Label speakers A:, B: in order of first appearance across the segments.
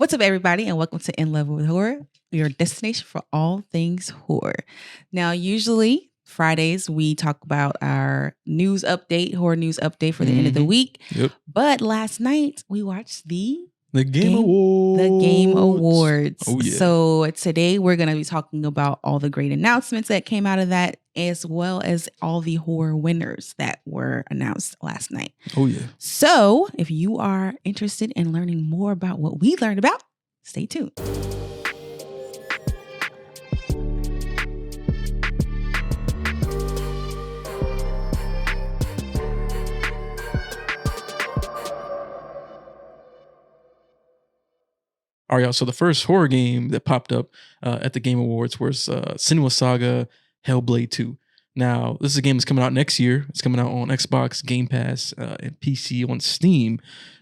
A: What's up, everybody, and welcome to In Love with Horror, your destination for all things horror. Now, usually Fridays, we talk about our horror news update for the end of the week.
B: Yep.
A: But last night, we watched the
B: Game
A: Awards.
B: Oh, yeah.
A: So today, we're going to be talking about all the great announcements that came out of that, as well as all the horror winners that were announced last night.
B: Oh, yeah.
A: So if you are interested in learning more about what we learned about, stay tuned.
B: All right, y'all. So the first horror game that popped up at the Game Awards was Senua Saga Hellblade 2. Now, this is a game that's coming out next year. It's coming out on Xbox, Game Pass, and PC on Steam.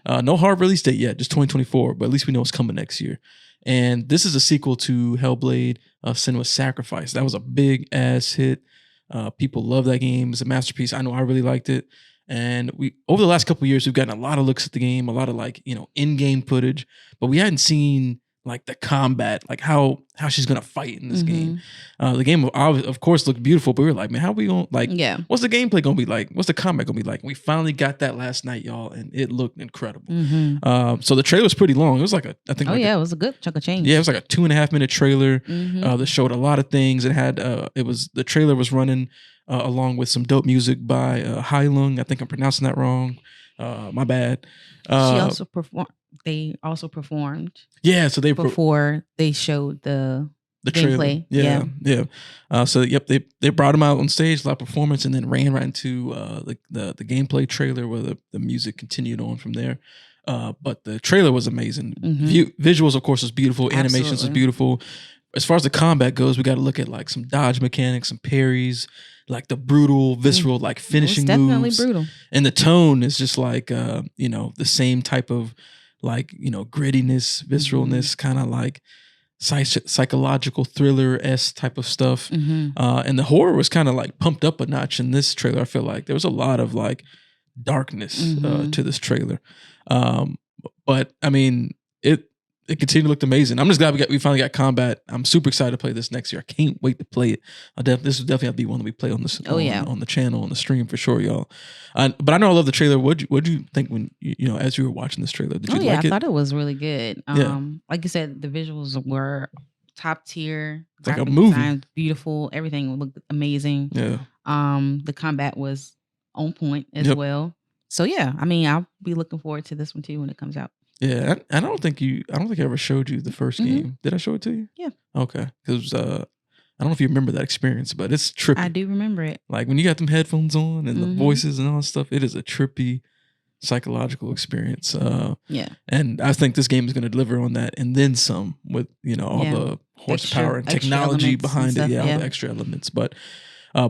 B: No hard release date yet, just 2024, but at least we know it's coming next year. And this is a sequel to Hellblade Senua's Sacrifice. That was a big-ass hit. People love that game. It's a masterpiece. I know I really liked it. And we over the last couple of years, we've gotten a lot of looks at the game, a lot of in-game footage, but we hadn't seen like the combat, like how she's gonna fight in this game. The game of course looked beautiful, but we were like, man, how we gonna what's the gameplay gonna be like? What's the combat gonna be like? We finally got that last night, y'all, and it looked incredible. So the trailer was pretty long. It was like it was a good chunk of change. Yeah, it was like a 2.5 minute trailer that showed a lot of things. It had the trailer was running along with some dope music by Hai Lung. I think I'm pronouncing that wrong. My bad.
A: She also performed. They also performed.
B: Yeah, so
A: before they showed the
B: gameplay. Yeah. So they brought him out on stage, live performance, and then ran right into the gameplay trailer where the music continued on from there. But the trailer was amazing. Visuals, of course, was beautiful.
A: Absolutely.
B: Animations was beautiful. As far as the combat goes, we got to look at like some dodge mechanics, some parries, like the brutal, visceral, like finishing moves.
A: Definitely brutal.
B: And the tone is just like the same type of grittiness, visceralness, kind of like psychological thriller-esque type of stuff. And the horror was kind of like pumped up a notch in this trailer. I feel like there was a lot of like darkness to this trailer. But I mean, it continued to look amazing. I'm just glad we finally got combat. I'm super excited to play this next year. I can't wait to play it. This will definitely have to be one that we play on this on the channel, on the stream for sure, y'all. But I know I love the trailer. What'd you think when as you were watching this trailer? Did you like it?
A: I thought it was really good. Like you said, the visuals were top tier.
B: It's like a movie.
A: Design, beautiful. Everything looked amazing.
B: Yeah.
A: The combat was on point as well. So yeah, I mean, I'll be looking forward to this one too when it comes out.
B: Yeah, I don't think I ever showed you the first game. Did I show it to you?
A: Yeah.
B: Okay, because I don't know if you remember that experience, but it's trippy.
A: I do remember it.
B: Like when you got them headphones on and the voices and all that stuff, it is a trippy psychological experience. And I think this game is going to deliver on that and then some with all the horsepower and technology behind it. All the extra elements, But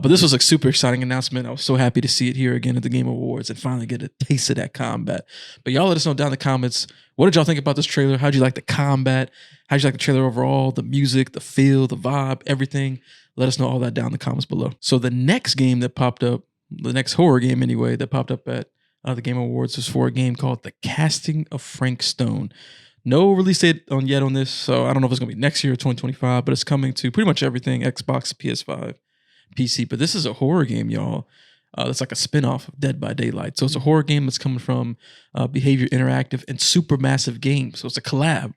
B: this was a super exciting announcement. I was so happy to see it here again at the Game Awards and finally get a taste of that combat. But y'all let us know down in the comments, what did y'all think about this trailer? How'd you like the combat? How'd you like the trailer overall? The music, the feel, the vibe, everything. Let us know all that down in the comments below. So the next game that popped up, the next horror game anyway, that popped up at the Game Awards was for a game called The Casting of Frank Stone. No release date yet on this, so I don't know if it's going to be next year or 2025, but it's coming to pretty much everything, Xbox, PS5. PC, but this is a horror game, y'all. That's like a spinoff of Dead by Daylight. So it's a horror game that's coming from Behavior Interactive and Supermassive Games. So it's a collab,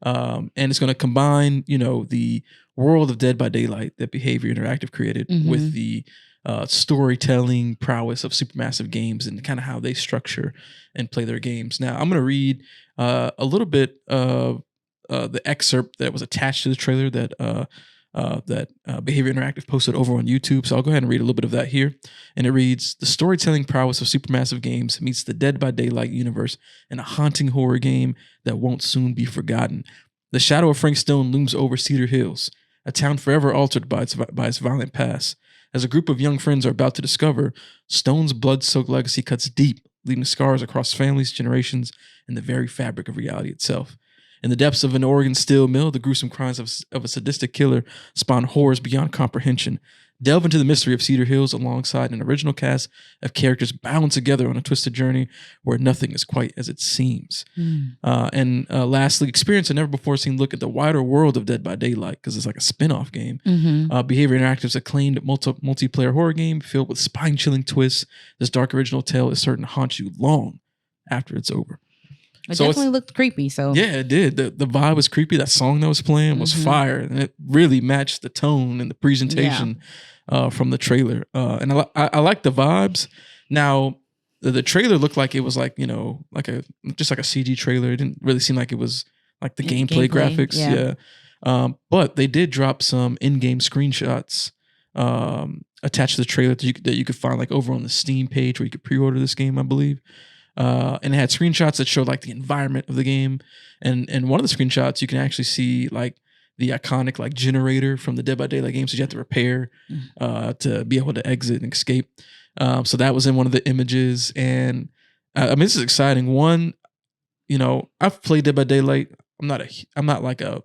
B: and it's going to combine, the world of Dead by Daylight that Behavior Interactive created with the storytelling prowess of Supermassive Games and kind of how they structure and play their games. Now, I'm going to read a little bit of the excerpt that was attached to the trailer that Behavior Interactive posted over on YouTube. So I'll go ahead and read a little bit of that here. And it reads, the storytelling prowess of Supermassive Games meets the Dead by Daylight universe in a haunting horror game that won't soon be forgotten. The shadow of Frank Stone looms over Cedar Hills, a town forever altered by its violent past. As a group of young friends are about to discover, Stone's blood-soaked legacy cuts deep, leaving scars across families, generations, and the very fabric of reality itself. In the depths of an Oregon steel mill, the gruesome crimes of a sadistic killer spawn horrors beyond comprehension. Delve into the mystery of Cedar Hills alongside an original cast of characters bound together on a twisted journey where nothing is quite as it seems. And lastly, experience a never-before-seen look at the wider world of Dead by Daylight, because it's like a spin-off game. Behavior Interactive's acclaimed multiplayer horror game filled with spine-chilling twists. This dark original tale is certain to haunt you long after it's over.
A: It definitely looked creepy. So
B: yeah, it did. The vibe was creepy. That song that was playing was fire, and it really matched the tone and the presentation from the trailer. And I like the vibes. Now, the trailer looked like it was like, you know, like just like a CG trailer. It didn't really seem like it was like the gameplay graphics. Yeah. But they did drop some in-game screenshots attached to the trailer that you could find like over on the Steam page where you could pre-order this game, I believe. And it had screenshots that showed like the environment of the game. And one of the screenshots, you can actually see like the iconic like generator from the Dead by Daylight games that you have to repair to be able to exit and escape. So that was in one of the images. And I mean, this is exciting. One, you know, I've played Dead by Daylight. I'm not like a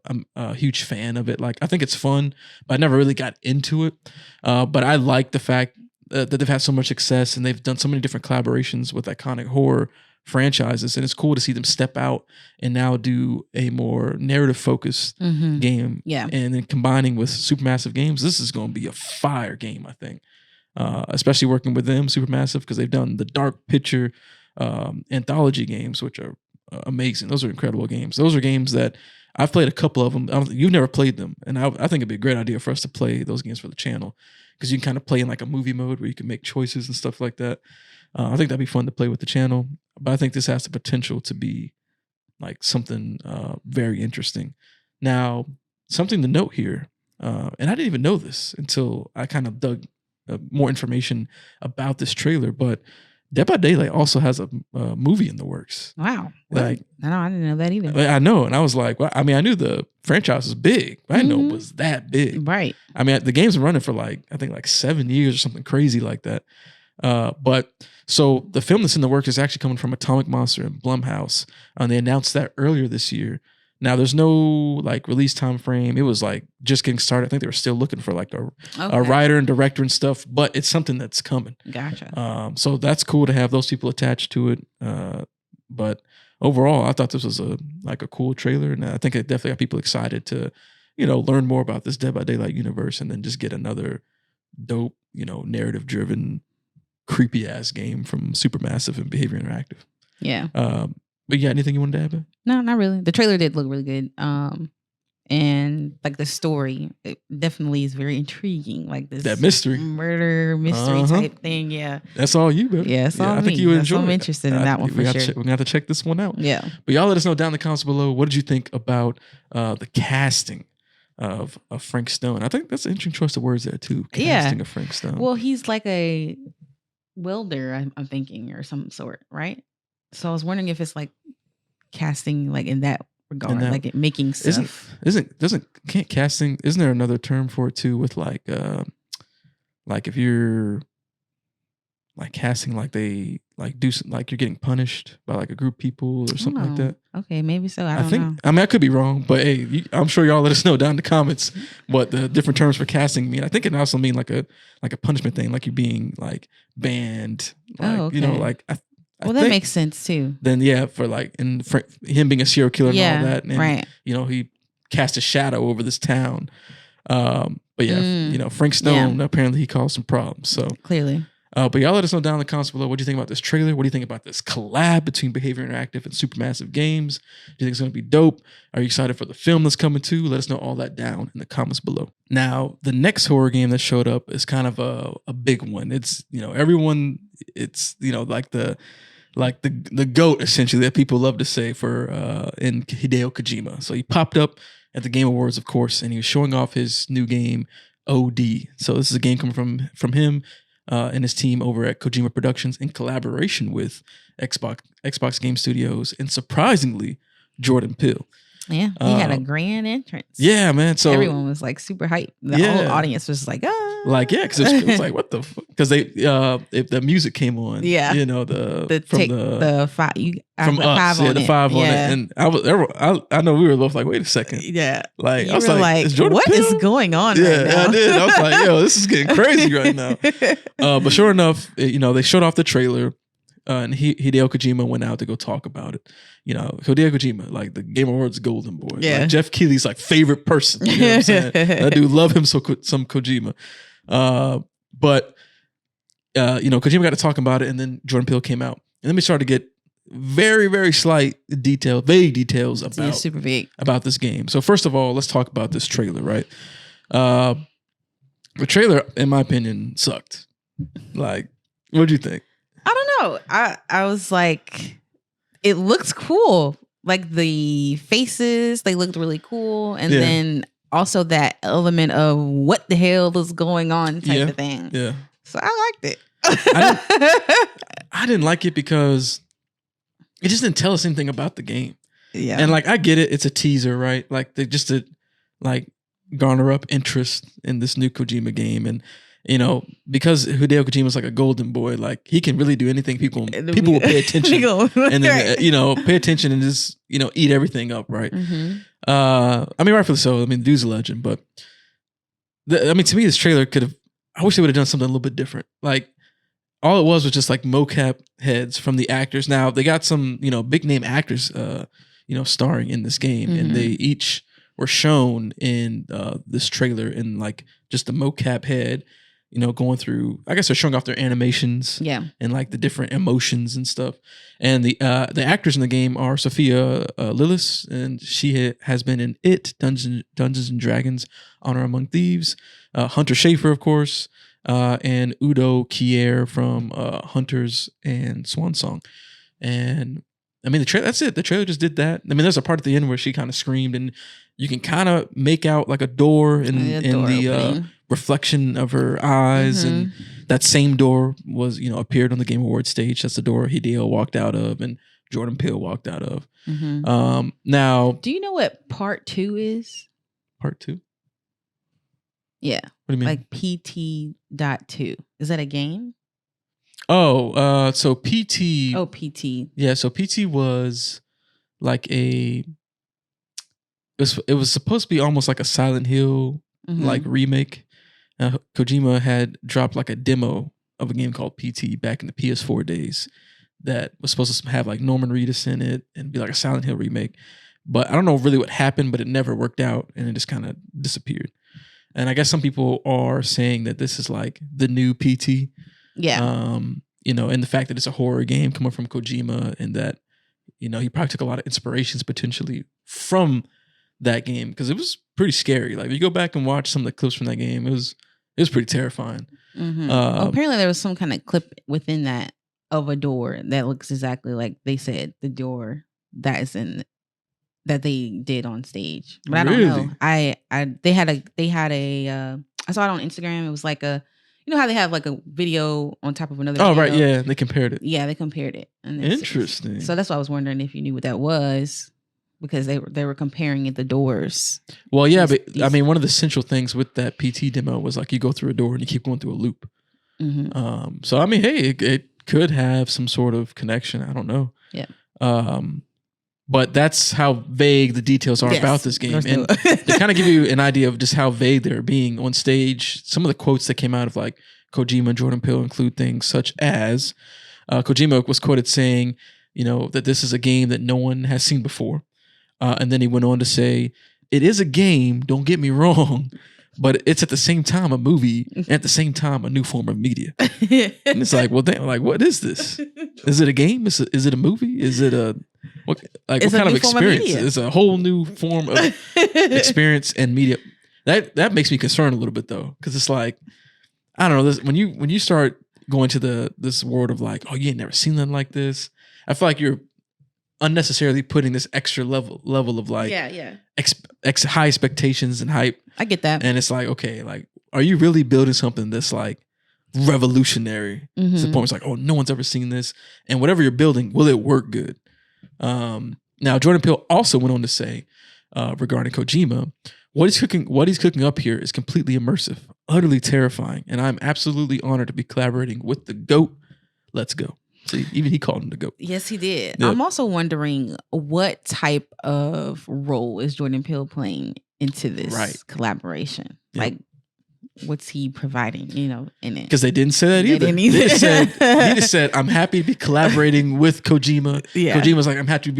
B: huge fan of it. Like, I think it's fun, but I never really got into it. But I like the fact that they've had so much success and they've done so many different collaborations with iconic horror franchises, and it's cool to see them step out and now do a more narrative focused game. Yeah, and then combining with Supermassive Games, this is going to be a fire game, I think. Especially working with them, Supermassive, because they've done the Dark Picture anthology games, which are amazing. Those are incredible games. Those are games that I've played a couple of them. You've never played them, and I think it'd be a great idea for us to play those games for the channel, because you can kind of play in like a movie mode where you can make choices and stuff like that. I think that'd be fun to play with the channel, but I think this has the potential to be like something very interesting. Now, something to note here, and I didn't even know this until I kind of dug more information about this trailer, but Dead by Daylight also has a movie in the works.
A: Wow.
B: Like,
A: no, I didn't know that either.
B: I know. And I was like, well, I mean, I knew the franchise was big, but I didn't know it was that big.
A: Right.
B: I mean, the game's been running for like, I think like 7 years or something crazy like that. But so the film that's in the works is actually coming from Atomic Monster and Blumhouse. And they announced that earlier this year. Now, there's no like release time frame. It was like just getting started. I think they were still looking for like a writer and director and stuff, but it's something that's coming.
A: Gotcha.
B: So that's cool to have those people attached to it. But overall, I thought this was a cool trailer, and I think it definitely got people excited to, you know, learn more about this Dead by Daylight universe, and then just get another dope, you know, narrative driven, creepy ass game from Supermassive and Behavior Interactive.
A: Yeah.
B: But yeah, anything you wanted to add, Ben?
A: No, not really. The trailer did look really good. And like the story, it definitely is very intriguing. Like this
B: that mystery,
A: murder mystery type thing. Yeah,
B: that's all you, baby.
A: Yeah, I think you enjoy. I'm interested in that one for sure.
B: We're gonna have to check this one out.
A: Yeah,
B: but y'all let us know down in the comments below. What did you think about the casting of Frank Stone? I think that's an interesting choice of words there too. Casting of Frank Stone.
A: Well, he's like a welder, I'm thinking, or some sort, right? So I was wondering if it's like casting, like in that regard, like making stuff.
B: Isn't casting? Isn't there another term for it too? With like if you're like casting, like they like do like you're getting punished by like a group of people or something like that.
A: Okay, maybe so. I don't know.
B: I mean, I could be wrong, but hey, I'm sure y'all let us know down in the comments what the different terms for casting mean. I think it also mean like a punishment thing, like you're being like banned, like you know, like.
A: Well, that makes sense too.
B: Then yeah, for like him being a serial killer and all that, and you know, he cast a shadow over this town. But yeah, you know, Frank Stone apparently he caused some problems. So
A: clearly.
B: But y'all let us know down in the comments below. What do you think about this trailer? What do you think about this collab between Behavior Interactive and Supermassive Games? Do you think it's going to be dope? Are you excited for the film that's coming too? Let us know all that down in the comments below. Now, the next horror game that showed up is kind of a big one. It's, you know, it's, you know, like the GOAT, essentially, that people love to say for in Hideo Kojima. So he popped up at the Game Awards, of course, and he was showing off his new game, OD. So this is a game coming from him and his team over at Kojima Productions in collaboration with Xbox Game Studios and, surprisingly, Jordan Peele.
A: Yeah, he had a grand entrance.
B: Yeah, man. So
A: everyone was like super hyped. The whole audience was like, ah.
B: Like, yeah, because it was like, what the fuck? Because they, if the music came on, you know,
A: the five,
B: from us, the 5 on it, and I know we were both like, wait a second, like I was like,
A: what is going on? right now?
B: I did. I was like, yo, this is getting crazy right now. But sure enough, you know, they showed off the trailer. And Hideo Kojima went out to go talk about it. You know, Hideo Kojima, like the Game Awards golden boy.
A: Yeah.
B: Like Jeff Keighley's like favorite person. You know what I'm saying? That dude love him some Kojima. But you know, Kojima got to talking about it, and then Jordan Peele came out. And then we started to get very, very slight vague details about
A: super vague
B: about this game. So first of all, let's talk about this trailer, right? The trailer, in my opinion, sucked. Like, what do you think?
A: I don't know. I was like, it looks cool. Like the faces, they looked really cool. And then also that element of what the hell is going on type of thing.
B: Yeah.
A: So I liked it.
B: I didn't like it because it just didn't tell us anything about the game.
A: Yeah.
B: And like, I get it. It's a teaser, right? Like they just to like garner up interest in this new Kojima game. And you know, because Hideo Kojima is like a golden boy, like he can really do anything. People will pay attention, and then you know, pay attention and just you know eat everything up, right?
A: Mm-hmm.
B: I mean, rightfully so. I mean, the dude's a legend, but I mean, to me, this trailer could have. I wish they would have done something a little bit different. Like all it was just like mocap heads from the actors. Now they got some you know big name actors, you know, starring in this game, and they each were shown in this trailer in like just the mocap head. You know, going through, I guess they're showing off their animations, and like the different emotions and stuff. And the actors in the game are Sophia Lillis, and she has been in It, Dungeons and Dragons, Honor Among Thieves, Hunter Schafer, of course, and Udo Kier from Hunters and Swan Song. And I mean, that's it. The trailer just did that. I mean, there's a part at the end where she kind of screamed, and you can kind of make out like a door in the reflection of her eyes, and that same door was appeared on the Game Awards stage. That's the door Hideo walked out of and Jordan Peele walked out of. Now,
A: do you know what part 2 is?
B: Part 2?
A: Yeah.
B: What do you mean?
A: Like PT.2. Is that a game?
B: Oh, so PT.
A: Oh, PT.
B: Yeah, so PT was like it was supposed to be almost like a Silent Hill like remake. Kojima had dropped like a demo of a game called PT back in the PS4 days that was supposed to have like Norman Reedus in it and be like a Silent Hill remake. But I don't know really what happened, but it never worked out and it just kind of disappeared. And I guess some people are saying that this is like the new PT.
A: Yeah.
B: And the fact that it's a horror game coming from Kojima and that, he probably took a lot of inspirations potentially from that game because it was pretty scary. Like if you go back and watch some of the clips from that game, it was pretty terrifying.
A: Apparently there was some kind of clip within that of a door that looks exactly like they said the door that is in that they did on stage. But I don't know. They had a I saw it on Instagram. It was like a how they have like a video on top of another video?
B: Oh, right. Yeah. They compared it.
A: Yeah, they compared it. And
B: interesting.
A: So that's why I was wondering if you knew what that was because they were comparing it the doors.
B: Well, yeah, but I mean, one of the central things with that PT demo was like you go through a door and you keep going through a loop. So, I mean, hey, it could have some sort of connection. I don't know.
A: Yeah.
B: But that's how vague the details are about this game. And to kind of give you an idea of just how vague they're being on stage, some of the quotes that came out of like Kojima and Jordan Peele include things such as Kojima was quoted saying, that this is a game that no one has seen before. And then he went on to say, it is a game, don't get me wrong, but it's at the same time a movie and at the same time a new form of media. And it's like, well, damn, like, what is this? Is it a game? Is it a movie? Is it what kind of experience? It's a whole new form of experience and media. That makes me concerned a little bit though, because it's like, I don't know. When you start going to this world of like, oh, you ain't never seen nothing like this. I feel like you're unnecessarily putting this extra level of like high expectations and hype.
A: I get that,
B: and it's like, okay, like, are you really building something that's like revolutionary? To the point where it's like, oh, no one's ever seen this, and whatever you're building, will it work good? Now, Jordan Peele also went on to say regarding Kojima. What he's cooking up here is completely immersive, utterly terrifying, and I'm absolutely honored to be collaborating with the GOAT. Let's go. See, even he called him the GOAT.
A: Yes, he did.
B: Yep.
A: I'm also wondering what type of role is Jordan Peele playing into this collaboration? Yep. Like, what's he providing, in it?
B: Because they didn't say that either. He just said, I'm happy to be collaborating with Kojima. Yeah. Kojima's like, I'm happy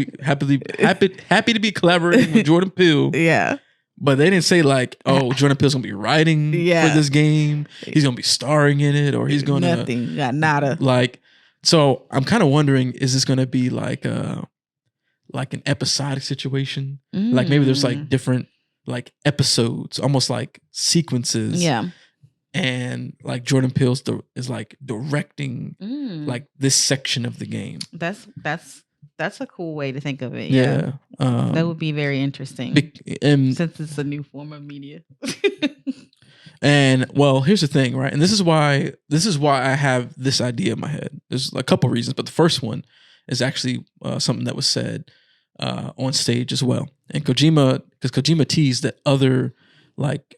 B: to be collaborating with Jordan Peele.
A: Yeah.
B: But they didn't say like, oh, Jordan Peele's gonna be writing for this game. He's gonna be starring in it, or he's gonna
A: nothing. Got nada.
B: Like, so I'm kind of wondering, is this gonna be like an episodic situation? Like maybe there's like different like episodes, almost like sequences.
A: Yeah.
B: And like Jordan Peele is like directing like this section of the game.
A: That's a cool way to think of it. Yeah. That would be very interesting. Since it's a new form of media.
B: And well, here's the thing, right? And this is why I have this idea in my head. There's a couple reasons, but the first one is actually something that was said on stage as well. And Kojima teased that other like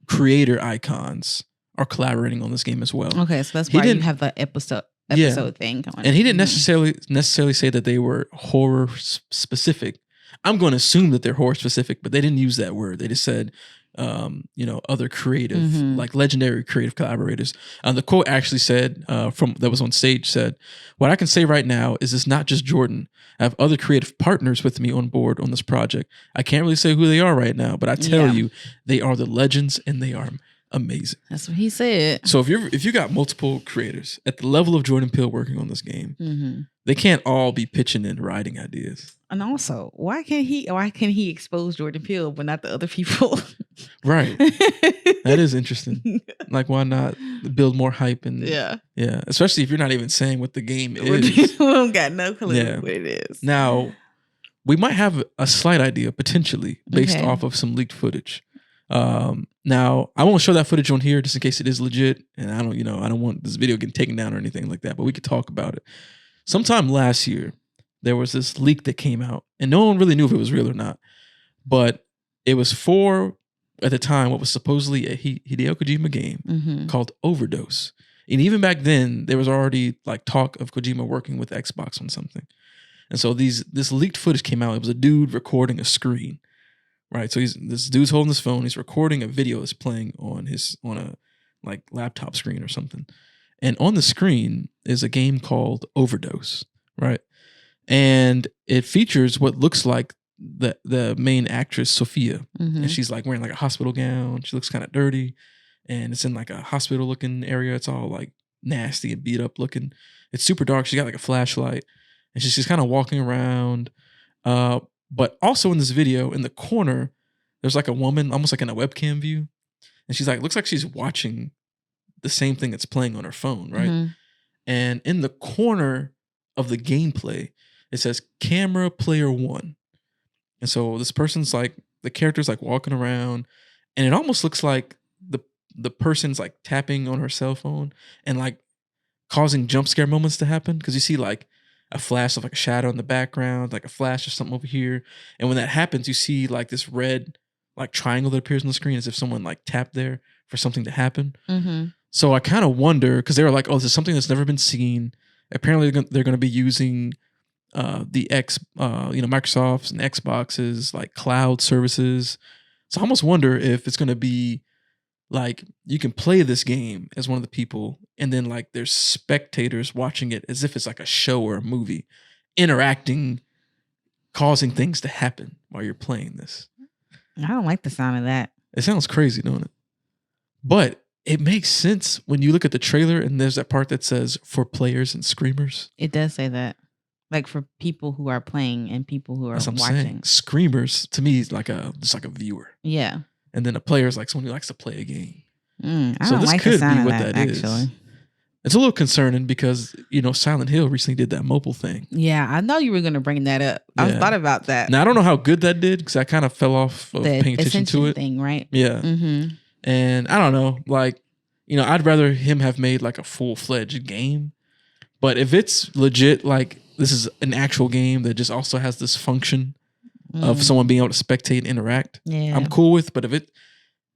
B: creator icons are collaborating on this game as well.
A: Okay, so that's why you have the episode thing going.
B: And he didn't necessarily say that they were horror specific. I'm going to assume that they're horror specific, but they didn't use that word. They just said, other creative, like legendary creative collaborators. The quote actually said, that was on stage, said, "What I can say right now is it's not just Jordan. I have other creative partners with me on board on this project. I can't really say who they are right now, but I tell you, they are the legends and they are amazing."
A: That's what he said.
B: So if you got multiple creators at the level of Jordan Peele working on this game, they can't all be pitching in writing ideas.
A: And also, why can't he expose Jordan Peele but not the other people?
B: Right. That is interesting. Like, why not build more hype and especially if you're not even saying what the game is.
A: We don't got no clue what it is.
B: Now, we might have a slight idea potentially based off of some leaked footage. Now I won't show that footage on here just in case it is legit, and I don't want this video getting taken down or anything like that, but we could talk about it. Sometime last year, there was this leak that came out, and no one really knew if it was real or not, but it was for, at the time, what was supposedly a Hideo Kojima game called Overdose. And even back then, there was already like talk of Kojima working with Xbox on something. And so this leaked footage came out. It was a dude recording a screen. Right, so this dude's holding his phone. He's recording a video that's playing on a like laptop screen or something, and on the screen is a game called Overdose, right? And it features what looks like the main actress Sophia, and she's like wearing like a hospital gown. She looks kind of dirty, and it's in like a hospital looking area. It's all like nasty and beat up looking. It's super dark. She got like a flashlight, and she's kind of walking around. But also in this video, in the corner, there's like a woman, almost like in a webcam view. And she's like, looks like she's watching the same thing that's playing on her phone, right? And in the corner of the gameplay, it says camera player 1. And so this person's like, the character's like walking around, and it almost looks like the person's like tapping on her cell phone and like causing jump scare moments to happen. Because you see like a flash of like a shadow in the background, like a flash of something over here. And when that happens, you see like this red like triangle that appears on the screen as if someone like tapped there for something to happen. So I kind of wonder, because they were like, oh, this is something that's never been seen. Apparently they're going to be using Microsoft's and Xbox's like cloud services. So I almost wonder if it's going to be like you can play this game as one of the people, and then like there's spectators watching it as if it's like a show or a movie, interacting, causing things to happen while you're playing this.
A: I don't like the sound of that.
B: It sounds crazy, don't it? But it makes sense when you look at the trailer and there's that part that says for players and screamers.
A: It does say that. Like for people who are playing and people who are watching.
B: Saying. Screamers to me is just like a viewer.
A: Yeah.
B: And then a player is like someone who likes to play a game.
A: I don't like the sound of that, actually.
B: It's a little concerning because, Silent Hill recently did that mobile thing.
A: Yeah, I know you were going to bring that up. Yeah. I thought about that.
B: Now, I don't know how good that did because I kind of fell off of paying attention to it.
A: Thing, right?
B: Yeah. And I don't know, like, I'd rather him have made like a full-fledged game. But if it's legit, like this is an actual game that just also has this function, of someone being able to spectate and interact. Yeah. I'm cool with, but if it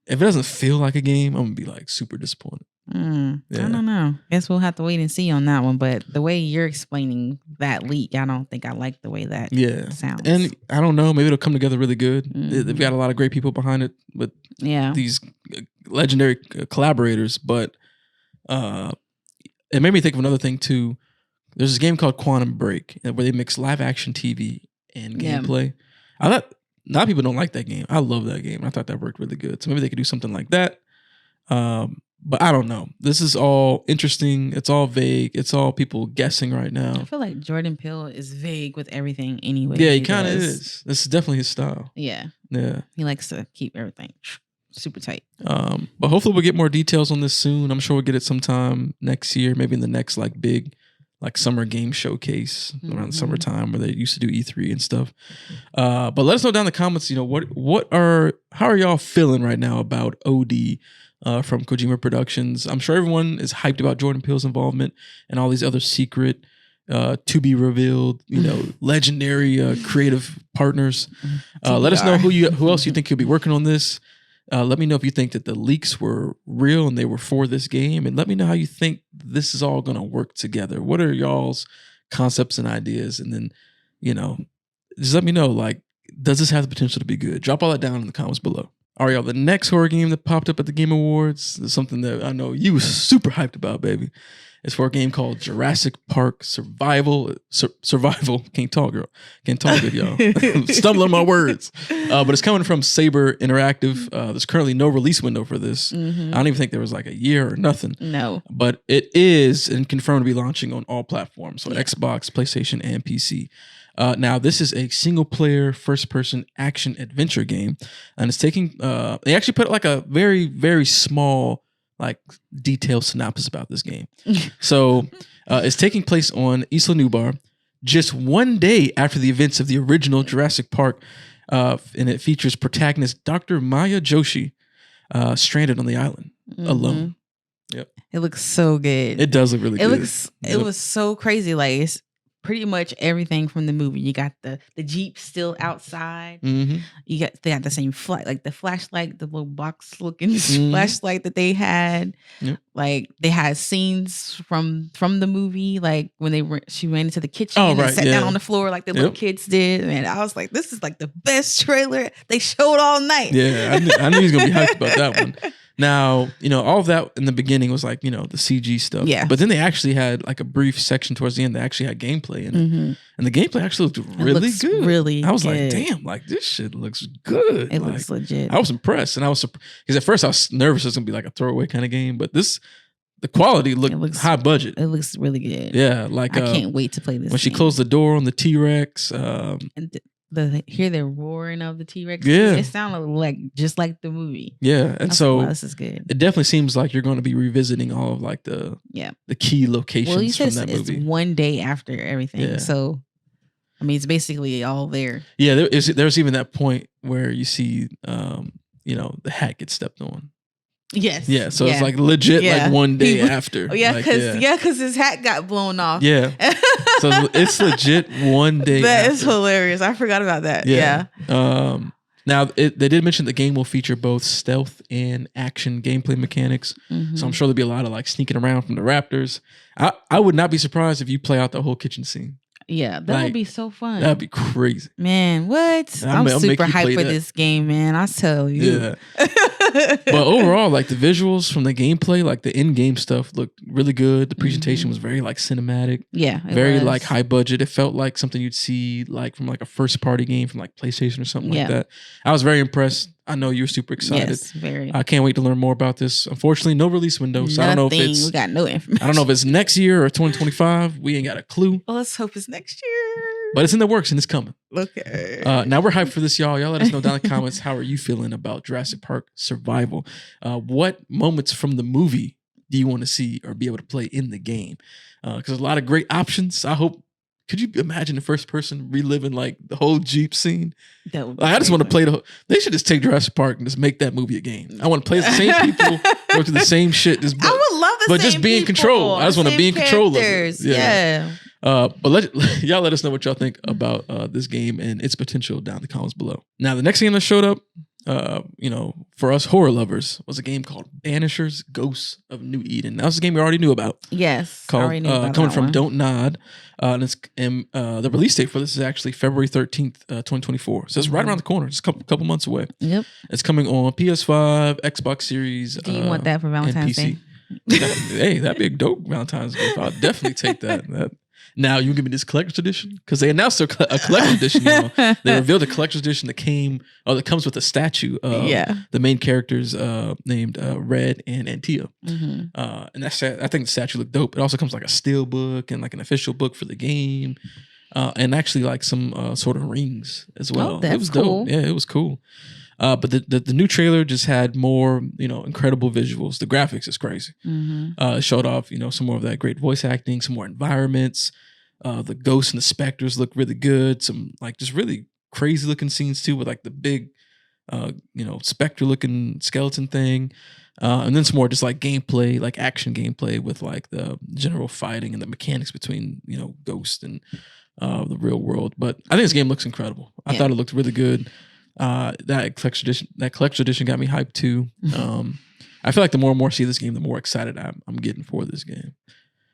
B: doesn't feel like a game, I'm gonna be like super disappointed.
A: Yeah. I don't know. Guess we'll have to wait and see on that one. But the way you're explaining that leak, I don't think I like the way that sounds.
B: And I don't know, maybe it'll come together really good. They've got a lot of great people behind it with these legendary collaborators. But it made me think of another thing too. There's this game called Quantum Break where they mix live action TV and gameplay. I thought a lot of people don't like that game. I love that game. I thought that worked really good. So maybe they could do something like that. But I don't know. This is all interesting. It's all vague. It's all people guessing right now.
A: I feel like Jordan Peele is vague with everything anyway.
B: Yeah, he kind of is. This is definitely his style.
A: Yeah.
B: Yeah.
A: He likes to keep everything super tight.
B: But hopefully we'll get more details on this soon. I'm sure we'll get it sometime next year, maybe in the next like big summer game showcase around the summertime where they used to do E3 and stuff. But let us know down in the comments, how are y'all feeling right now about OD from Kojima Productions? I'm sure everyone is hyped about Jordan Peele's involvement and all these other secret to be revealed, legendary creative partners. Let us know who else you think could be working on this. Let me know if you think that the leaks were real and they were for this game, and let me know how you think this is all going to work together. What are y'all's concepts and ideas? And then, just let me know, does this have the potential to be good? Drop all that down in the comments below. All right, y'all, the next horror game that popped up at the Game Awards is something that I know you were super hyped about, baby. It's for a game called Jurassic Park Survival. Survival. Can't talk, girl. Can't talk good, y'all. Stumbling on my words. But it's coming from Saber Interactive. There's currently no release window for this. I don't even think there was a year or nothing.
A: No.
B: But it is and confirmed to be launching on all platforms. So Xbox, PlayStation, and PC. Now, this is a single-player, first-person action adventure game. And it's taking... they actually put a very, very small... detailed synopsis about this game. So it's taking place on Isla Nublar just one day after the events of the original Jurassic Park, and it features protagonist Dr. Maya Joshi stranded on the island alone. Yep.
A: It looks so good.
B: It does look really good.
A: It was so crazy. It's pretty much everything from the movie. You got the Jeep still outside. They got the same the flashlight, the little box looking flashlight that they had. They had scenes from the movie, when she ran into the kitchen and sat down on the floor like the little kids did. And I was like, this is the best trailer they showed all night.
B: Yeah, I knew he was gonna be hyped about that one. Now, all of that in the beginning was the CG stuff. Yeah. But then they actually had a brief section towards the end that actually had gameplay in it. And the gameplay actually looked really good.
A: Really
B: I was
A: good.
B: Damn, this shit looks good.
A: It looks legit.
B: I was impressed. And I was because at first I was nervous it was gonna be a throwaway kind of game, but the quality looked high budget.
A: It looks really good.
B: Yeah.
A: I can't wait to play this.
B: When she closed the door on the T-Rex.
A: And hear the roaring of the T-Rex.
B: Yeah.
A: It sounded just like the movie.
B: Yeah. And so
A: this is good.
B: It definitely seems like you're going to be revisiting all of the key locations from that movie.
A: It's one day after everything. Yeah. So it's basically all there.
B: Yeah, there's even that point where you see the hat gets stepped on.
A: Yes.
B: Yeah. So it's legit one day after.
A: Oh, yeah, because his hat got blown off.
B: Yeah. So it's legit one day.
A: That is hilarious. I forgot about that. Yeah.
B: Now they did mention the game will feature both stealth and action gameplay mechanics. So I'm sure there'll be a lot of sneaking around from the raptors. I would not be surprised if you play out the whole kitchen scene.
A: Yeah, that would be so fun.
B: That'd be crazy.
A: Man, what? I'm super hyped for this game, man. I tell you.
B: Yeah. But overall, the visuals from the gameplay, the in-game stuff looked really good. The presentation was very cinematic.
A: Yeah.
B: Very high budget. It felt like something you'd see from a first party game from PlayStation or something like that. I was very impressed. I know you were super excited.
A: Yes, very.
B: I can't wait to learn more about this. Unfortunately, no release window. So I don't know if it's...
A: We got no information.
B: I don't know if it's next year or 2025. We ain't got a clue.
A: Well, let's hope it's next year.
B: But it's in the works and it's coming.
A: Okay.
B: Now we're hyped for this, y'all. Y'all let us know down in the comments, how are you feeling about Jurassic Park Survival? What moments from the movie do you want to see or be able to play in the game? Because there's a lot of great options. Could you imagine the first person reliving the whole Jeep scene?
A: That would be
B: I just want to play they should just take Jurassic Park and just make that movie a game. I want to play as the same people, go through the same shit.
A: I would love the
B: but just be in control. I just want to be in control of it.
A: Yeah.
B: But y'all let us know what y'all think about this game and its potential down in the comments below. Now, the next game that showed up, for us horror lovers, was a game called Banishers: Ghosts of New Eden. That was a game we already knew about.
A: Yes,
B: coming from Don't Nod, and the release date for this is actually February 13th, 2024. So it's right around the corner. It's a couple months away.
A: Yep,
B: it's coming on PS5, Xbox Series.
A: Do you want that for Valentine's Day?
B: Hey, that'd be a dope Valentine's gift. I'll definitely take that. Now you give me this collector's edition because they announced a collector's edition. They revealed a collector's edition that comes with a statue of the main characters named Red and Antia. And I think the statue looked dope. It also comes like a steel book and like an official book for the game, and actually like some sort of rings as well.
A: Oh, that's
B: it was
A: cool.
B: dope. Yeah, it was cool. But the new trailer just had more, incredible visuals. The graphics is crazy. It showed off, some more of that great voice acting, some more environments. The ghosts and the specters look really good. Some like just really crazy looking scenes too, with like the big, specter looking skeleton thing. And then some more just like gameplay, like action gameplay with like the general fighting and the mechanics between, Ghost and the real world. But I think this game looks incredible. I thought it looked really good. That collector's edition got me hyped too. I feel like the more and more I see this game, the more excited I'm getting for this game.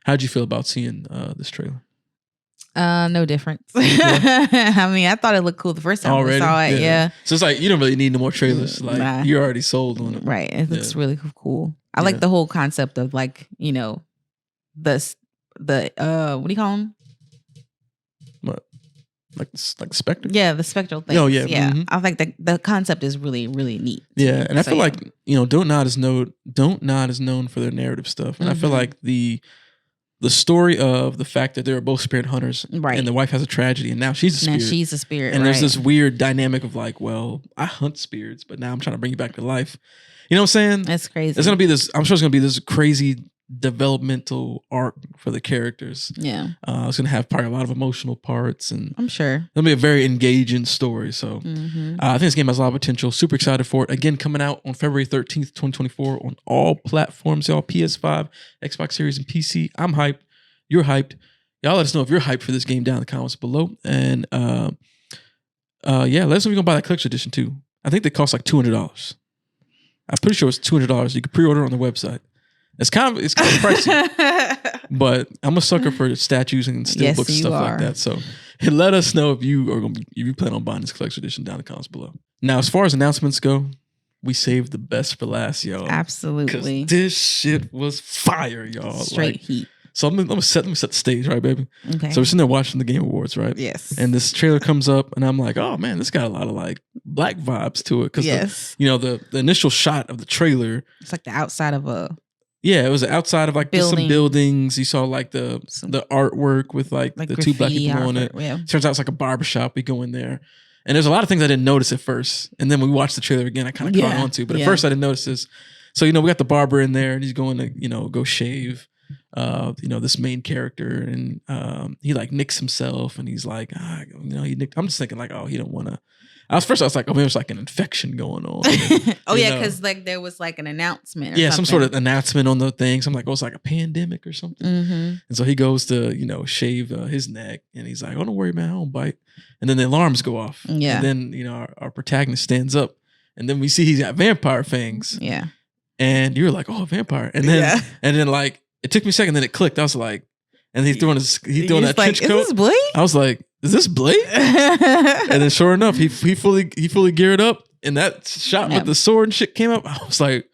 B: How'd you feel about seeing this trailer?
A: No difference. I mean, I thought it looked cool the first time I saw it. Yeah.
B: So it's like you don't really need no more trailers. Like you're already sold on it.
A: Right. It looks really cool. I like the whole concept of like, the what do you call them?
B: What? Like specter?
A: Yeah, the spectral things.
B: Oh yeah.
A: Yeah. I think the concept is really, really neat.
B: Yeah. And I feel like, Don't Nod is known for their narrative stuff. And I feel like the story of the fact that they were both spirit hunters, right? And the wife has a tragedy, and now she's a spirit. And there's this weird dynamic of like, well, I hunt spirits, but now I'm trying to bring you back to life. You know what I'm saying?
A: That's crazy.
B: It's gonna be this. I'm sure it's gonna be this crazy developmental arc for the characters.
A: Yeah,
B: it's gonna have probably a lot of emotional parts, and
A: I'm sure
B: it'll be a very engaging story. So I think this game has a lot of potential. Super excited for it. Again, coming out on February 13th, 2024 on all platforms, y'all. PS5, Xbox Series, and PC. I'm hyped. You're hyped. Y'all let us know if you're hyped for this game down in the comments below. And let us know if you're gonna buy that collector's edition too. I think they cost like $200. I'm pretty sure it's $200. You can pre-order it on the website. It's kind of pricey, but I'm a sucker for statues and steel books and stuff like that. So let us know if you plan on buying this collector's edition down in the comments below. Now, as far as announcements go, we saved the best for last, y'all.
A: Absolutely.
B: This shit was fire, y'all.
A: Straight heat.
B: So let me set the stage, right, baby?
A: Okay.
B: So we're sitting there watching the Game Awards, right?
A: Yes.
B: And this trailer comes up, and I'm like, oh man, this got a lot of like black vibes to it. Because the initial shot of the trailer,
A: it's like the outside of a
B: it was outside of like just some buildings. You saw like the artwork with like the two black people on it. Yeah. Turns out it's like a barbershop. We go in there. And there's a lot of things I didn't notice at first. And then when we watched the trailer again, I kind of caught on to. But at first I didn't notice this. So, we got the barber in there and he's going to, go shave, this main character. And he like nicks himself and he's like, he nicked. I'm just thinking like, oh, he don't want to. I was like, oh, maybe there's like an infection going on.
A: Because like there was like an announcement.
B: Some sort of announcement on the thing. So I'm like, oh, it's like a pandemic or something. And so he goes to, shave his neck and he's like, oh, don't worry, man, I don't bite. And then the alarms go off. Yeah. And then, our protagonist stands up and then we see he's got vampire fangs.
A: Yeah.
B: And you're like, oh, vampire. And then like, it took me a second, then it clicked. I was like, and he's throwing that trench coat.
A: Is this Blade?
B: I was like, is this Blade? And then sure enough, he fully geared up and that shot with the sword and shit came up. I was like,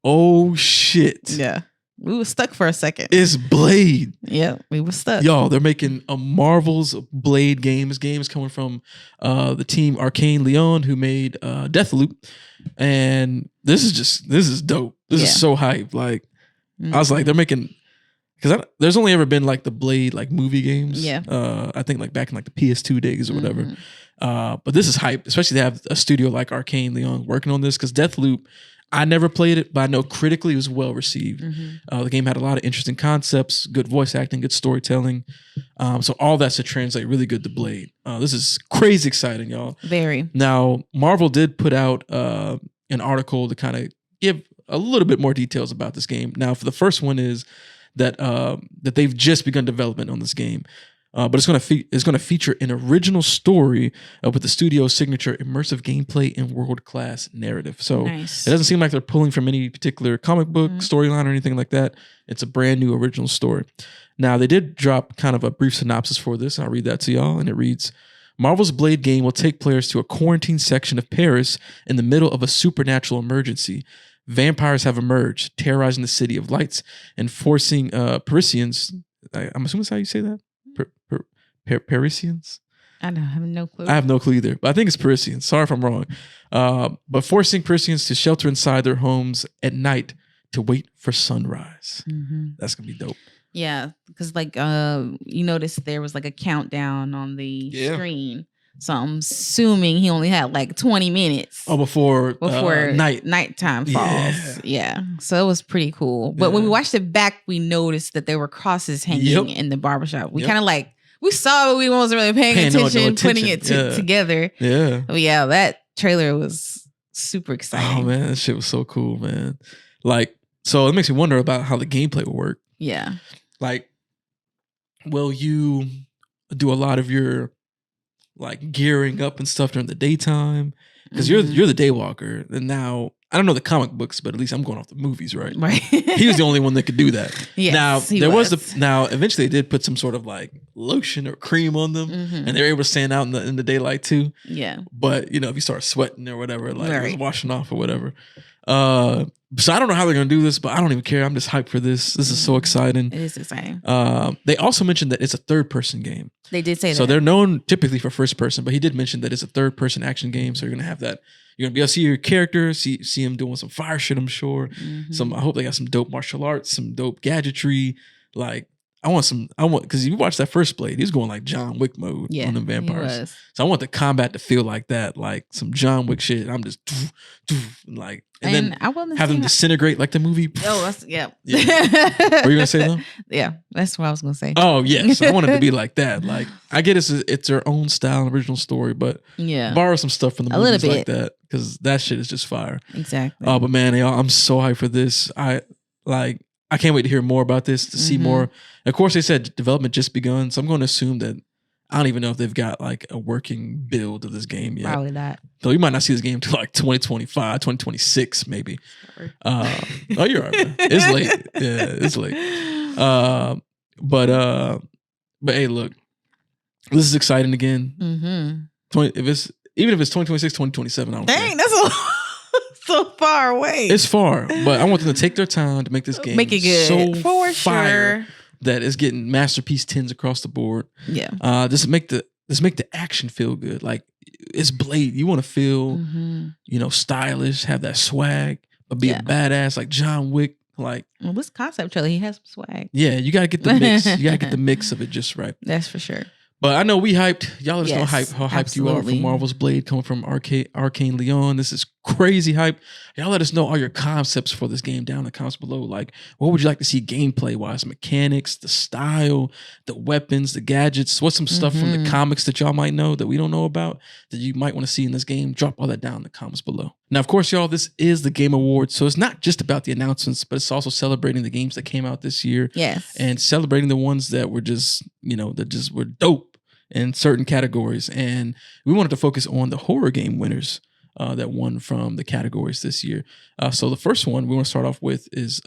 B: oh shit.
A: Yeah. We were stuck for a second.
B: It's Blade.
A: Yeah, we were stuck.
B: Y'all, they're making a Marvel's Blade games coming from the team Arcane Leon who made Deathloop. And this is dope. This is so hype. Like, I was like, they're making, because there's only ever been like the Blade like movie games. Yeah. I think like back in like the PS2 days or whatever. But this is hype, especially to have a studio like Arcane Leon working on this, because Deathloop, I never played it, but I know critically it was well received. The game had a lot of interesting concepts, good voice acting, good storytelling. So all that should translate really good to Blade. This is crazy exciting, y'all.
A: Very.
B: Now, Marvel did put out an article to kind of give a little bit more details about this game. Now, for the first one is that they've just begun development on this game. But it's going to feature an original story with the studio's signature immersive gameplay and world-class narrative. So It doesn't seem like they're pulling from any particular comic book storyline or anything like that. It's a brand new original story. Now, they did drop kind of a brief synopsis for this, and I'll read that to y'all, and it reads, Marvel's Blade game will take players to a quarantine section of Paris in the middle of a supernatural emergency. Vampires have emerged, terrorizing the City of Lights and forcing Parisians, I'm assuming that's how you say that? Parisians?
A: I have no clue.
B: I have no clue either, but I think it's Parisians. Sorry if I'm wrong. But forcing Parisians to shelter inside their homes at night to wait for sunrise. That's going to be dope.
A: Yeah, because like you noticed there was like a countdown on the screen. So I'm assuming he only had like 20 minutes.
B: Oh, before
A: nighttime falls. Yeah. So it was pretty cool. But when we watched it back, we noticed that there were crosses hanging in the barbershop. We kind of like, we saw it, we wasn't really paying attention, putting it together.
B: Yeah.
A: But yeah, that trailer was super exciting.
B: Oh man, that shit was so cool, man. Like, so it makes me wonder about how the gameplay will work.
A: Yeah.
B: Like, will you do a lot of your like gearing up and stuff during the daytime? Because you're the daywalker, and now I don't know the comic books, but at least I'm going off the movies, right?
A: Right.
B: He was the only one that could do that.
A: Yes,
B: now there was eventually they did put some sort of like lotion or cream on them, and they were able to stand out in the daylight too.
A: Yeah.
B: But if you start sweating or whatever, like it was washing off or whatever. So I don't know how they're gonna do this, but I don't even care. I'm just hyped for this. This is so exciting.
A: It is exciting.
B: They also mentioned that it's a third-person game.
A: They did say that.
B: So they're known typically for first person, but he did mention that it's a third-person action game. So you're gonna have that. You're gonna be able to see your character, see him doing some fire shit, I'm sure. I hope they got some dope martial arts, some dope gadgetry. Like I want because you watched that first Blade, he's going like John Wick mode on them vampires. So I want the combat to feel like that, like some John Wick shit. I'm just like, and then have them disintegrate like the movie.
A: Oh, that's, yeah.
B: What were you gonna say though?
A: Yeah, that's what I was gonna say.
B: Oh yes, I want it to be like that. Like I get it's their own style, original story, but borrow some stuff from the movies like that because that shit is just fire.
A: Exactly.
B: Oh, but man, I'm so hyped for this. I can't wait to hear more about this, to see more. Of course, they said development just begun, so I'm going to assume that I don't even know if they've got like a working build of this game yet.
A: Probably not.
B: So you might not see this game until like 2025, 2026 maybe. Oh, you're right, man. It's late. Yeah, it's late. But hey, look, this is exciting again. Even if it's 2026, 2027, I don't care.
A: Dang, that's so far away.
B: It's far, but I want them to take their time to make this game
A: make it good.
B: So
A: for
B: fire
A: sure
B: that it's getting masterpiece 10s across the board.
A: Yeah.
B: Just make the action feel good. Like it's Blade. You want to feel, stylish, have that swag, but be a badass like John Wick. Like
A: this concept trailer, he has some swag.
B: Yeah, you gotta get the mix. You gotta get the mix of it just right.
A: That's for sure.
B: But I know we hyped. Y'all let us know how hyped you are for Marvel's Blade coming from Arcane Leon. This is crazy hype. Y'all let us know all your concepts for this game down in the comments below. Like, what would you like to see gameplay-wise? Mechanics, the style, the weapons, the gadgets. What's some stuff from the comics that y'all might know that we don't know about that you might want to see in this game? Drop all that down in the comments below. Now, of course, y'all, this is the Game Awards. So it's not just about the announcements, but it's also celebrating the games that came out this year.
A: Yes.
B: And celebrating the ones that were just, that just were dope in certain categories. And we wanted to focus on the horror game winners that won from the categories this year. So the first one we want to start off with is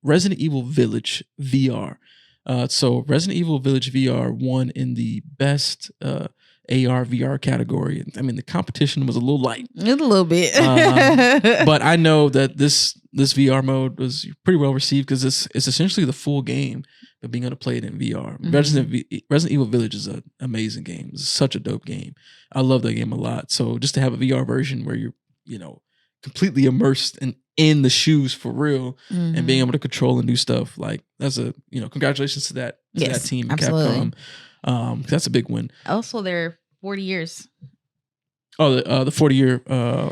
B: Resident Evil Village VR. So Resident Evil Village VR won in the best AR VR category. I mean, the competition was a little light.
A: A little bit.
B: But I know that this VR mode was pretty well received because it's essentially the full game, but being able to play it in VR. Resident Evil Village is an amazing game. It's such a dope game. I love that game a lot. So just to have a VR version where you're, completely immersed and in the shoes for real and being able to control and do stuff, like that's congratulations to that team,
A: absolutely.
B: Capcom. That's a big win.
A: Also, they're 40 years.
B: Oh, the 40-year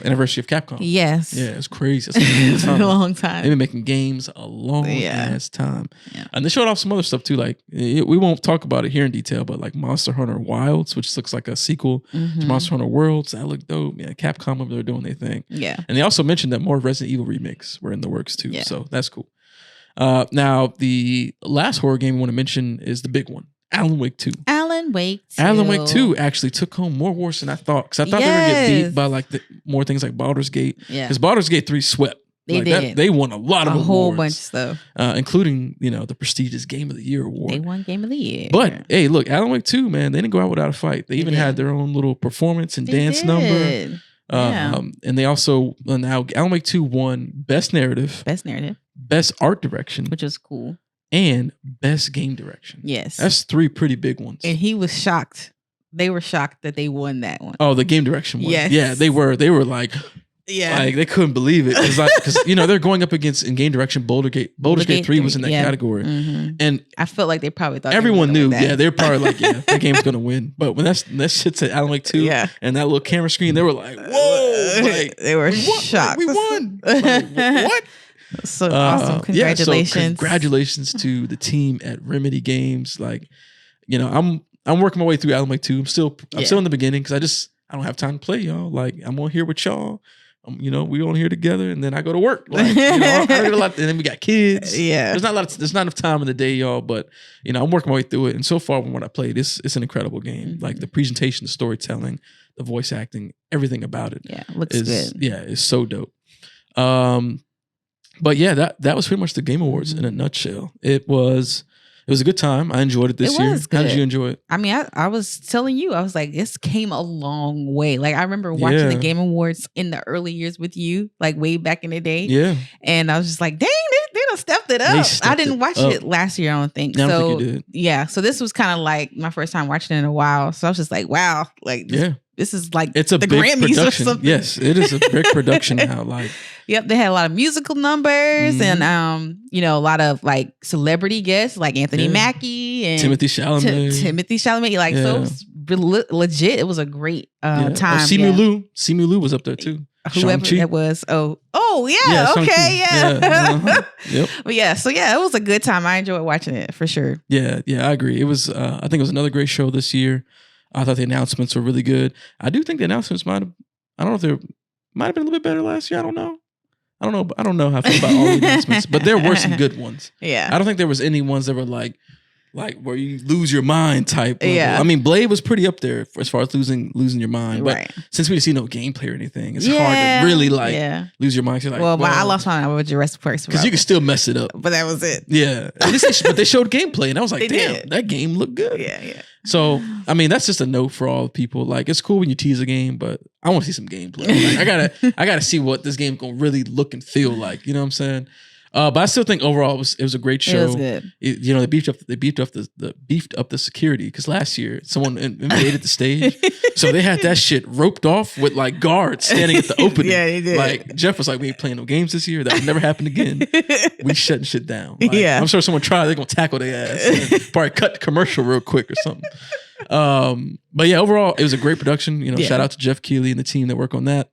B: anniversary of Capcom.
A: Yes.
B: Yeah, it's crazy. It's
A: a long time.
B: They've been making games a long ass time.
A: Yeah.
B: And they showed off some other stuff too. Like we won't talk about it here in detail, but like Monster Hunter Wilds, which looks like a sequel to Monster Hunter Worlds. That looked dope. Yeah, Capcom over there doing their thing.
A: Yeah.
B: And they also mentioned that more Resident Evil remakes were in the works too. Yeah. So that's cool. Now, the last horror game I want to mention is the big one, Alan Wake 2.
A: Alan Wake 2.
B: Alan Wake 2 actually took home more awards than I thought. Because I thought they were going to get beat by like more things like Baldur's Gate. Yeah. Because Baldur's Gate 3 swept.
A: They did.
B: They won a lot of awards. A
A: whole bunch of stuff.
B: Including, the prestigious Game of the Year award.
A: They won Game of the Year.
B: But, hey, look, Alan Wake 2, man, they didn't go out without a fight. They even had their own little performance and dance number. And they also, now Alan Wake 2 won Best Narrative. Best Art Direction.
A: Which is cool.
B: And Best Game Direction.
A: Yes.
B: That's 3 pretty big ones.
A: And he was shocked. They were shocked that they won that one.
B: Oh, the Game Direction one.
A: Yes.
B: Yeah, they were like... Yeah, like they couldn't believe it. It's like because they're going up against in game direction. Baldur's Gate 3 was in that category, and
A: I felt like they probably thought
B: everyone knew. Yeah, they're probably like, that game's gonna win. But when that shit said Alan Wake 2, and that little camera screen, they were like, whoa! Like,
A: they were shocked.
B: We won! Like, what?
A: So awesome! Congratulations!
B: So congratulations to the team at Remedy Games. Like, I'm working my way through Alan Wake 2. I'm still in the beginning because I don't have time to play, y'all. Like, I'm on here with y'all. We on here together, and then I go to work. Like, I do a lot, and then we got kids.
A: Yeah,
B: there's not enough time in the day, y'all. But I'm working my way through it, and so far, from what I played, it's an incredible game. Mm-hmm. Like the presentation, the storytelling, the voice acting, everything about it.
A: Yeah, looks good.
B: Yeah, it's so dope. But yeah, that was pretty much the Game Awards in a nutshell. It was a good time. I enjoyed it this year. How did you enjoy it?
A: I mean, I was telling you, I was like, this came a long way. Like, I remember watching the Game Awards in the early years with you, like way back in the day.
B: Yeah.
A: And I was just like, dang, they done stepped it up. I didn't watch it last year, I don't think.
B: I don't think you did.
A: Yeah. So this was kind of like my first time watching it in a while. So I was just like, wow. Like, this is like
B: it's a
A: the
B: big
A: Grammys
B: production.
A: Or something.
B: Yes, it is a big production now. Like,
A: yep, they had a lot of musical numbers and a lot of like celebrity guests like Anthony Mackie and
B: Timothy Chalamet.
A: Like, so it was legit. It was a great time.
B: Simu Liu was up there too.
A: Whoever it was. Oh yeah. Okay. Yeah.
B: Yep.
A: But yeah. So yeah, it was a good time. I enjoyed watching it for sure.
B: Yeah. I agree. It was. I think it was another great show this year. I thought the announcements were really good. I do think the announcements might have. I don't know if they might have been a little bit better last year. I don't know how I feel about all the announcements, but there were some good ones.
A: Yeah.
B: I don't think there was any ones that were like where you lose your mind type level.
A: Yeah.
B: I mean, Blade was pretty up there as far as losing your mind. But
A: right.
B: Since we didn't see no gameplay or anything, it's hard to really lose your mind. Like,
A: I lost my mind with Jurassic Park
B: because you can still mess it up.
A: But that was it.
B: Yeah. At least but they showed gameplay, and I was like, damn, that game looked good.
A: Yeah.
B: So, I mean, that's just a note for all people. Like, it's cool when you tease a game, but I want to see some gameplay. Like, I gotta see what this game gonna really look and feel like. You know what I'm saying? But I still think overall it was a great show.
A: It was good.
B: They beefed up the security because last year someone invaded the stage, so they had that shit roped off with like guards standing at the opening.
A: Yeah, they did.
B: Like Jeff was like, "We ain't playing no games this year. That would never happen again. We shutting shit down." Like, I'm sure someone tried. They're gonna tackle their ass. And probably cut the commercial real quick or something. But yeah, overall it was a great production. Shout out to Jeff Keighley and the team that work on that.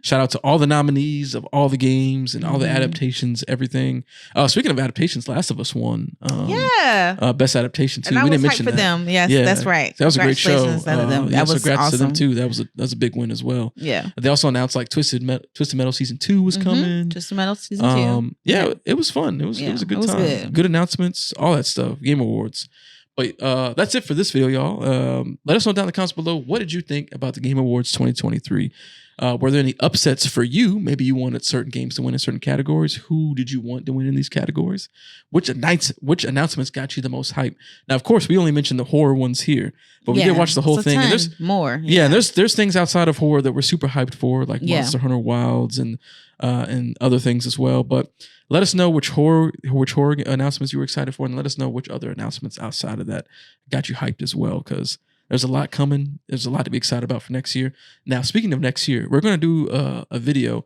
B: Shout out to all the nominees of all the games and all the adaptations, everything. Speaking of adaptations, Last of Us won. Best adaptation too.
A: And
B: we didn't mention
A: for
B: that.
A: them. Yes, that's right.
B: That was a great show.
A: That was
B: congrats
A: awesome.
B: to them too. That was a big win as well.
A: Yeah.
B: They also announced like Twisted Metal season 2 was coming.
A: Twisted Metal season 2.
B: Yeah, it was fun. It was a good time. Good announcements, all that stuff. Game Awards. But that's it for this video, y'all. Let us know down in the comments below. What did you think about the Game Awards 2023? Were there any upsets for you? Maybe you wanted certain games to win in certain categories. Who did you want to win in these categories? Which announcements got you the most hype? Now, of course, we only mentioned the horror ones here, but we did watch the whole thing. And there's
A: more.
B: Yeah, and there's things outside of horror that we're super hyped for, like Monster Hunter Wilds and other things as well. But let us know which horror announcements you were excited for, and let us know which other announcements outside of that got you hyped as well, because there's a lot coming. There's a lot to be excited about for next year. Now, speaking of next year, we're going to do a video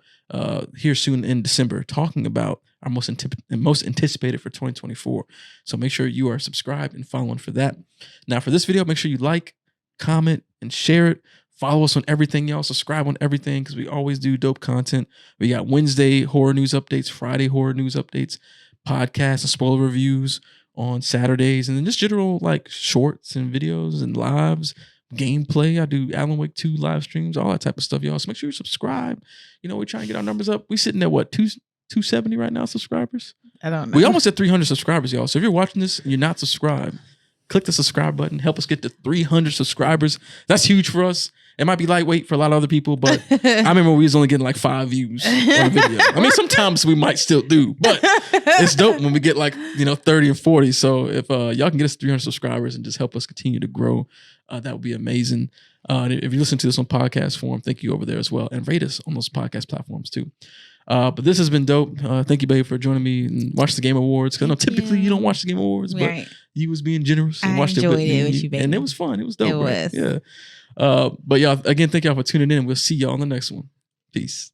B: here soon in December talking about our most anticipated for 2024. So make sure you are subscribed and following for that. Now, for this video, make sure you like, comment, and share it. Follow us on everything, y'all. Subscribe on everything because we always do dope content. We got Wednesday horror news updates, Friday horror news updates, podcasts and spoiler reviews on Saturdays, and then just general like shorts and videos and lives, gameplay. I do Alan Wake 2 live streams, all that type of stuff, y'all. So make sure you subscribe. We're trying to get our numbers up. We sitting at what, 270 right now, subscribers?
A: I don't know.
B: We almost at 300 subscribers, y'all. So if you're watching this and you're not subscribed, click the subscribe button. Help us get to 300 subscribers. That's huge for us. It might be lightweight for a lot of other people, but I remember we was only getting like 5 views on a video. I mean, sometimes we might still do, but it's dope when we get like, 30 and 40. So if y'all can get us 300 subscribers and just help us continue to grow, that would be amazing. If you listen to this on podcast form, thank you over there as well. And rate us on those podcast platforms too. But this has been dope. Thank you, babe, for joining me and watch the Game Awards. Because I know typically you don't watch the Game Awards, but you was being generous and watched it with me. And it was fun. It was dope. It was. Yeah. But y'all, again, thank y'all for tuning in. We'll see y'all on the next one. Peace.